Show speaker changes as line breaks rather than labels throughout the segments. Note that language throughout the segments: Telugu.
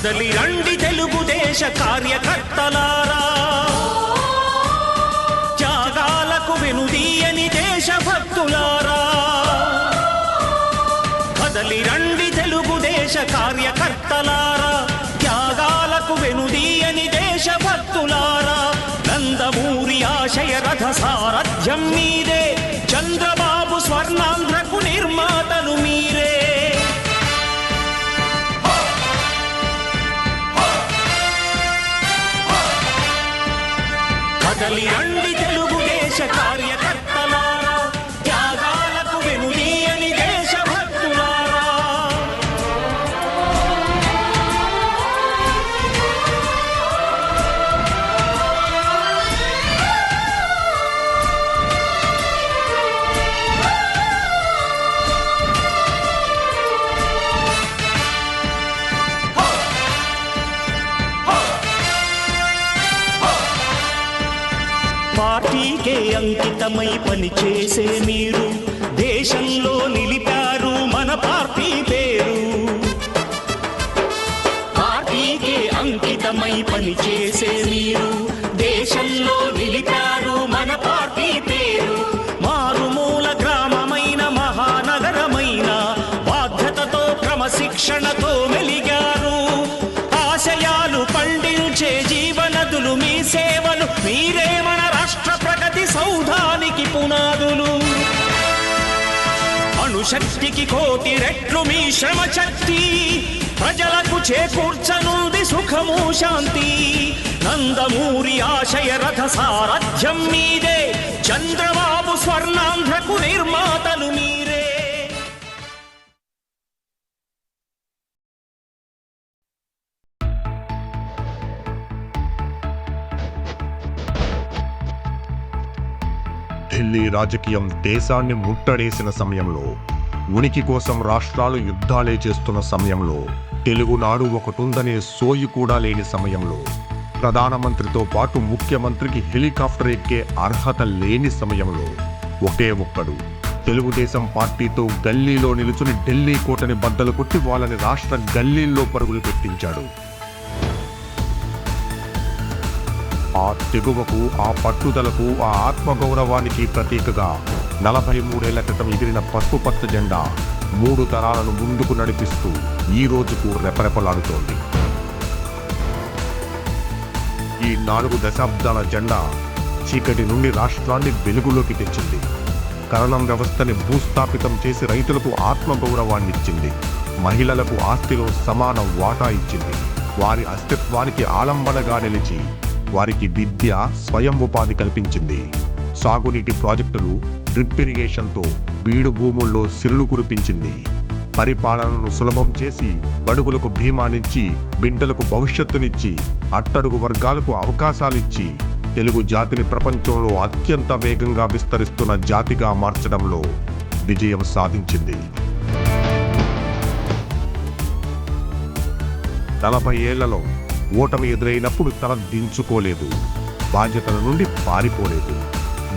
కదలి రండి తెలుగుదేశ కార్యకర్తలారా, త్యాగాలకు వెనుదీయని దేశభక్తులారా. కదలి రండి తెలుగుదేశ కార్యకర్తలారా, త్యాగాలకు వెనుదీయని దేశభక్తులారా. నందమూరి ఆశయ రథ సారథ్యం మీదే, చంద్రబాబు స్వర్ణాంధ్రకు నిర్మాతలు మీరే. కదలి రండి తెలుగుదేశ కార్యకర్తలారా, త్యాగాలకు వెనుదీయని దేశభక్తులారా. పార్టీకే అంకితమై పనిచేసే మీరు దేశంలో నిలిపారు మన పార్టీ పేరు. పార్టీకే అంకితమై పనిచేసే మీరు దేశంలో నిలిపారు మన పార్టీ పేరు. మారుమూల గ్రామమైన మహానగరమైన బాధ్యతతో క్రమశిక్షణతో మెలిగారు. ఆశయాలు పండించే జీవనదులు మీ సేవలు, మీరే మన రాష్ట్ర ప్రగతి సౌధానికి పునాదులు. అణుశక్తికి కోటి రెట్లు మీ శ్రమ శక్తి, ప్రజలకు చేకూర్చనుంది సుఖము శాంతి. నందమూరి ఆశయ రథ సారథ్యం మీదే, చంద్రబాబు స్వర్ణాంధ్రకు నిర్మాతలు మీరే.
ఢిల్లీ రాజకీయం దేశాన్ని ముట్టడేసిన సమయంలో, ఉనికి కోసం రాష్ట్రాలు యుద్ధాలే చేస్తున్న సమయంలో, తెలుగునాడు ఒకటుందనే సోయి కూడా లేని సమయంలో, ప్రధానమంత్రితో పాటు ముఖ్యమంత్రికి హెలికాప్టర్ ఎక్కే అర్హత లేని సమయంలో ఒకే ఒక్కడు తెలుగుదేశం పార్టీతో గల్లీలో నిలుచుని ఢిల్లీ కోటని బద్దలు కొట్టి వాళ్ళని రాష్ట్ర గల్లీల్లో పరుగులు పెట్టించాడు. ఆ తెగువకు, ఆ పట్టుదలకు, ఆ ఆత్మగౌరవానికి ప్రతీకగా 43 ఏళ్ల క్రితం ఎగిరిన పసుపు పచ్చ జెండా 3 తరాలను ముందుకు నడిపిస్తూ ఈ రోజుకు రెపరెపలాడుతోంది. ఈ 4 దశాబ్దాల జెండా చీకటి నుండి రాష్ట్రాన్ని వెలుగులోకి తెచ్చింది. కరణం వ్యవస్థని భూస్థాపితం చేసి రైతులకు ఆత్మగౌరవాన్నిచ్చింది. మహిళలకు ఆస్తిలో సమాన వాటా ఇచ్చింది. వారి అస్తిత్వానికి ఆలంబనగా నిలిచి వారికి విద్య, స్వయం ఉపాధి కల్పించింది. సాగునీటి ప్రాజెక్టులు, డ్రిప్ ఇరిగేషన్తో బీడు భూముల్లో సిరులు కురిపించింది. పరిపాలనను సులభం చేసి బడుగులకు భీమానిచ్చి, బిడ్డలకు భవిష్యత్తునిచ్చి, అట్టడుగు వర్గాలకు అవకాశాలిచ్చి తెలుగు జాతిని ప్రపంచంలో అత్యంత వేగంగా విస్తరిస్తున్న జాతిగా మార్చడంలో విజయం సాధించింది. 40 ఏళ్లలో ఓటమి ఎదురైనప్పుడు తల దించుకోలేదు, బాధ్యతల నుండి పారిపోలేదు.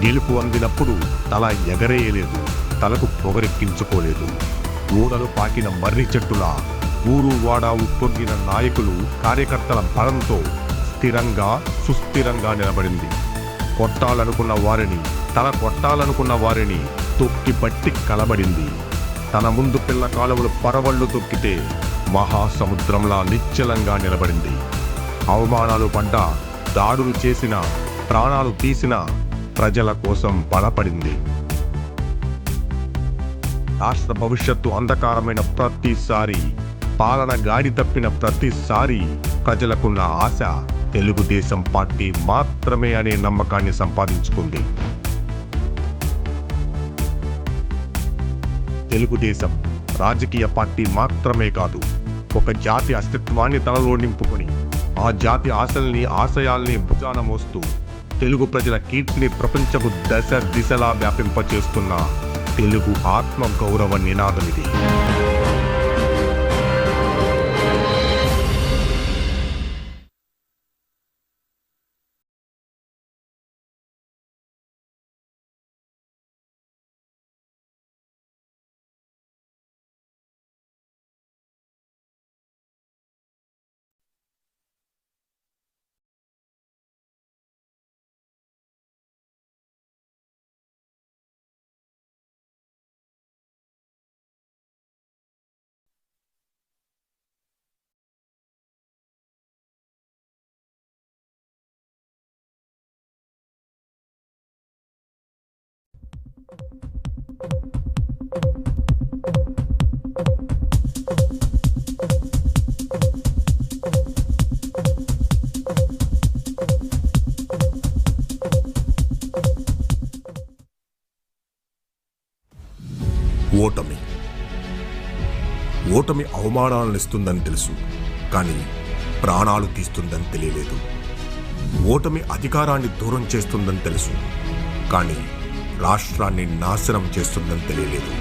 గెలుపు అందినప్పుడు తల ఎగరేయలేదు, తలకు పొగరెక్కించుకోలేదు. ఊడలు పాకిన మర్రి చెట్టులా ఊరు వాడ ఉప్పొంగిన నాయకులు, కార్యకర్తల బలంతో స్థిరంగా, సుస్థిరంగా నిలబడింది. కొట్టాలనుకున్న వారిని, తల కొట్టాలనుకున్న వారిని తొక్కిపట్టి కలబడింది. తన ముందు పిల్ల కాలువలు పరవళ్లు తొక్కితే మహాసముద్రంలా నిశ్చలంగా నిలబడింది. అవమానాలు పడ్డా, దాడులు చేసిన, ప్రాణాలు తీసిన ప్రజల కోసం బలపడింది. రాష్ట్ర భవిష్యత్తు అంధకారమైన ప్రతిసారి, పాలన గాడి తప్పిన ప్రతిసారి ప్రజలకున్న ఆశ తెలుగుదేశం పార్టీ మాత్రమే అనే నమ్మకాన్ని సంపాదించుకుంది. తెలుగుదేశం రాజకీయ పార్టీ మాత్రమే కాదు, ఒక జాతి అస్తిత్వాన్ని తనలో నింపుకొని, ఆ జాతి ఆశల్ని, ఆశయాల్ని భుజాన మోస్తూ తెలుగు ప్రజల కీర్తిని ప్రపంచపు దశ దిశలా వ్యాపింపచేస్తున్న తెలుగు ఆత్మ గౌరవ నినాదమిది.
ఓటమి ఓటమి అవమానాలను ఇస్తుందని తెలుసు, కానీ ప్రాణాలు తీస్తుందని తెలియలేదు. ఓటమి అధికారాన్ని దూరం చేస్తుందని తెలుసు, కానీ రాష్ట్రాన్ని నాశనం చేస్తుందని తెలియలేదు.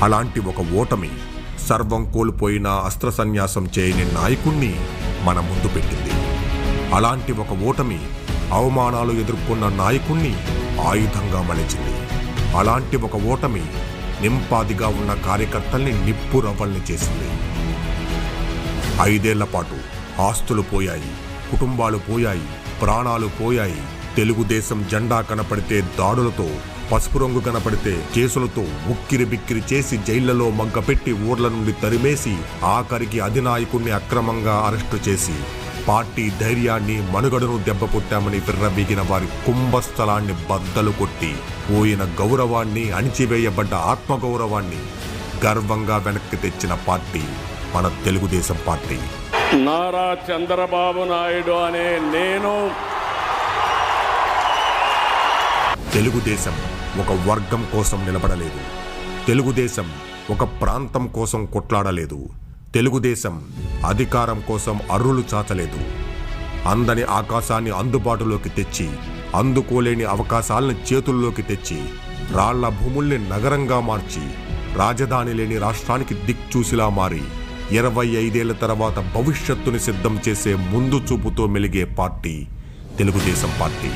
అలాంటి ఒక ఓటమి సర్వం కోల్పోయిన అస్త్ర సన్యాసం చేయని నాయకుణ్ణి మన ముందు పెట్టింది. అలాంటి ఒక ఓటమి అవమానాలు ఎదుర్కొన్న నాయకుణ్ణి ఆయుధంగా మలిచింది. అలాంటి ఒక ఓటమి నింపాదిగా ఉన్న కార్యకర్తల్ని నిప్పురవ్వల్ని చేసింది. 5 ఏళ్ల పాటు ఆస్తులు పోయాయి, కుటుంబాలు పోయాయి, ప్రాణాలు పోయాయి. తెలుగుదేశం జెండా కనపడితే దాడులతో, పసుపు రంగు కనపడితే కేసులతో ఉక్కిరి బిక్కిరి చేసి జైళ్లలో మగ్గపెట్టి ఊర్ల నుండి తరిమేసి ఆఖరికి అధినాయకుణ్ణి అక్రమంగా అరెస్టు చేసి పార్టీ ధైర్యాన్ని, మనుగడను దెబ్బకొట్టామని విర్రవీగిన వారి కుంభస్థలాన్ని బద్దలు కొట్టి పోయిన గౌరవాన్ని, అణిచివేయబడ్డ ఆత్మగౌరవాన్ని గర్వంగా వెనక్కి తెచ్చిన పార్టీ మన తెలుగుదేశం పార్టీ.
నారా చంద్రబాబు నాయుడు అనే నేను
తెలుగుదేశం ఒక వర్గం కోసం నిలబడలేదు. తెలుగుదేశం ఒక ప్రాంతం కోసం కొట్లాడలేదు. తెలుగుదేశం అధికారం కోసం అర్రులు చాచలేదు. అందని ఆకాశాన్ని అందుబాటులోకి తెచ్చి, అందుకోలేని అవకాశాలను చేతుల్లోకి తెచ్చి, రాళ్ల భూముల్ని నగరంగా మార్చి, రాజధాని లేని రాష్ట్రానికి దిక్చూసిలా మారి 25 ఏళ్ల తర్వాత భవిష్యత్తుని సిద్ధం చేసే ముందు చూపుతో మెలిగే పార్టీ తెలుగుదేశం పార్టీ.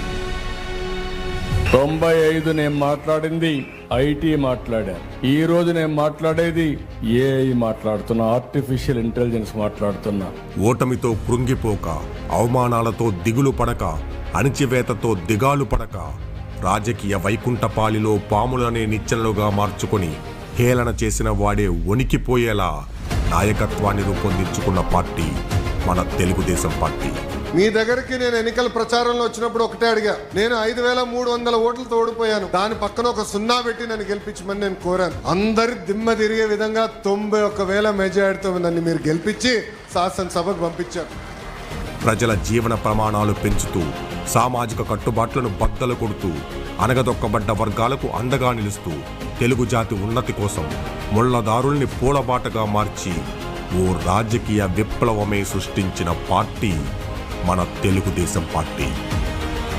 95 నేను మాట్లాడింది ఐటీ మాట్లాడాను. ఈ రోజు నేను మాట్లాడేది ఏఐ మాట్లాడుతున్నా, ఆర్టిఫిషియల్ ఇంటెలిజెన్స్ మాట్లాడుతున్నా.
ఓటమితో కృంగిపోక, అవమానాలతో దిగులు పడక, అణిచివేతతో దిగాలు పడక, రాజకీయ వైకుంఠపాలిలో పాములనే నిచ్చెనలుగా మార్చుకొని హేళన చేసిన వాడే వణికిపోయేలా నాయకత్వాన్ని రూపొందించుకున్న పార్టీ మన తెలుగుదేశం పార్టీ.
మీ దగ్గరికి నేను ఎన్నికల ప్రచారంలో వచ్చినప్పుడు ఒకటే అడిగా, నేను 5300 ఓట్లతో ఓడిపోయాను, దాని పక్కన ఒక 0 పెట్టి నన్ను గెలిపించమని నేను కోరాను. అందరి దిమ్మ తిరిగే విధంగా 91,000 మెజారిటీతో నన్ను మీరు గెలిపించి శాసనసభకు పంపించారు.
ప్రజల జీవన ప్రమాణాలు పెంచుతూ, సామాజిక కట్టుబాట్లను బద్దలు కొడుతూ, అనగదొక్కబడ్డ వర్గాలకు అండగా నిలుస్తూ, తెలుగు జాతి ఉన్నతి కోసం ముళ్లదారుల్ని పూలబాటగా మార్చి ఓ రాజకీయ విప్లవమే సృష్టించిన పార్టీ మన తెలుగుదేశం పార్టీ.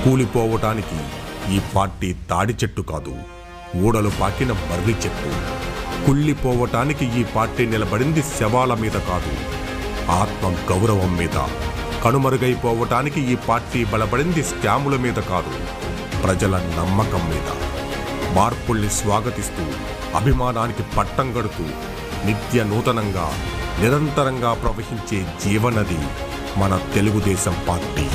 కూలిపోవటానికి ఈ పార్టీ తాడి చెట్టు కాదు, ఊడలు పాకిన బర్రి చెట్టు. కుళ్ళిపోవటానికి ఈ పార్టీ నిలబడింది శవాల మీద కాదు, ఆత్మ గౌరవం మీద. కనుమరుగైపోవటానికి ఈ పార్టీ బలపడింది స్కాముల మీద కాదు, ప్రజల నమ్మకం మీద. మార్పుల్ని స్వాగతిస్తూ, అభిమానానికి పట్టం గడుతూ, నిత్య నూతనంగా, నిరంతరంగా ప్రవహించే జీవనది మన తెలుగుదేశం పార్టీ.